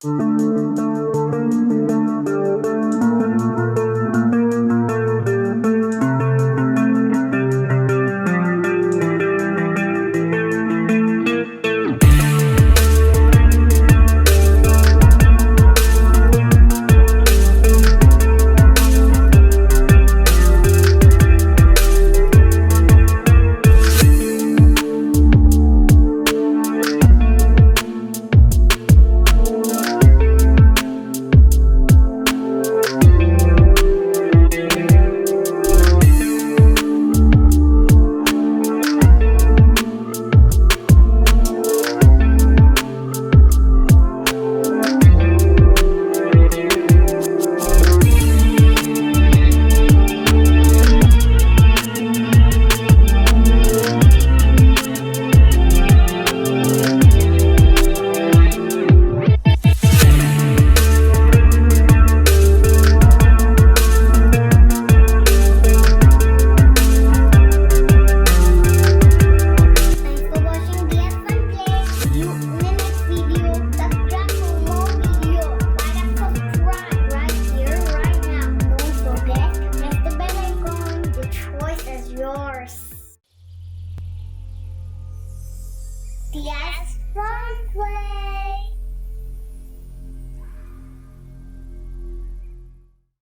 Thanks for watching DS Funplay. See you in the next video. Subscribe for more videos. Like and subscribe right here, right now. Don't forget, press the bell icon. The choice is yours. DS Funplay.